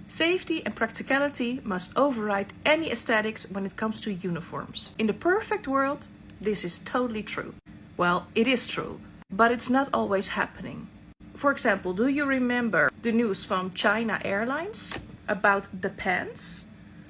Safety and practicality must override any aesthetics when it comes to uniforms. In the perfect world, this is totally true. Well, it is true, but it's not always happening. For example, do you remember the news from China Airlines about the pants?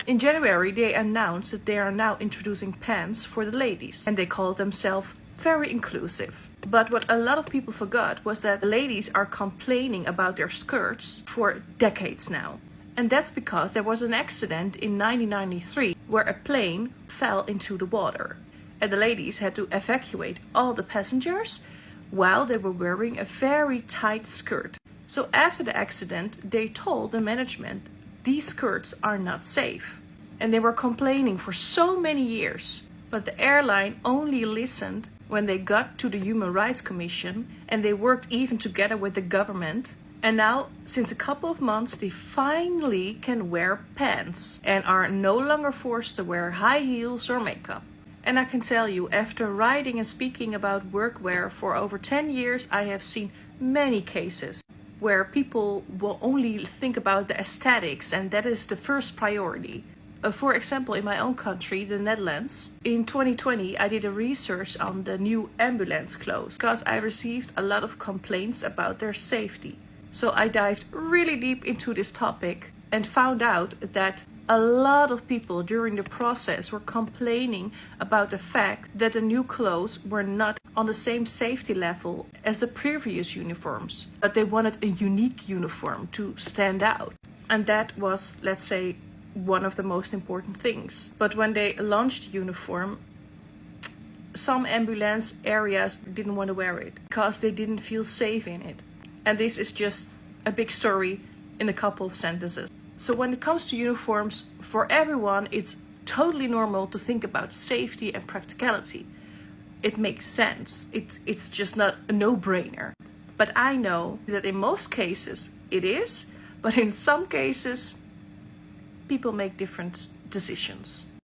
In January, they announced that they are now introducing pants for the ladies, and they call themselves very inclusive. But what a lot of people forgot was that the ladies are complaining about their skirts for decades now. And that's because there was an accident in 1993 where a plane fell into the water. And the ladies had to evacuate all the passengers while they were wearing a very tight skirt. So after the accident, they told the management these skirts are not safe. And they were complaining for so many years. But the airline only listened when they got to the Human Rights Commission, and they worked even together with the government. And now, since a couple of months, they finally can wear pants and are no longer forced to wear high heels or makeup. And I can tell you, after writing and speaking about workwear for over 10 years, I have seen many cases where people will only think about the aesthetics, and that is the first priority. For example, in my own country, the Netherlands, in 2020, I did a research on the new ambulance clothes because I received a lot of complaints about their safety. So I dived really deep into this topic and found out that a lot of people during the process were complaining about the fact that the new clothes were not on the same safety level as the previous uniforms, but they wanted a unique uniform to stand out. And that was, let's say, one of the most important things. But when they launched the uniform, some ambulance areas didn't want to wear it because they didn't feel safe in it. And this is just a big story in a couple of sentences. So when it comes to uniforms, for everyone, it's totally normal to think about safety and practicality. It makes sense. It's just not a no-brainer. But I know that in most cases it is, but in some cases people make different decisions.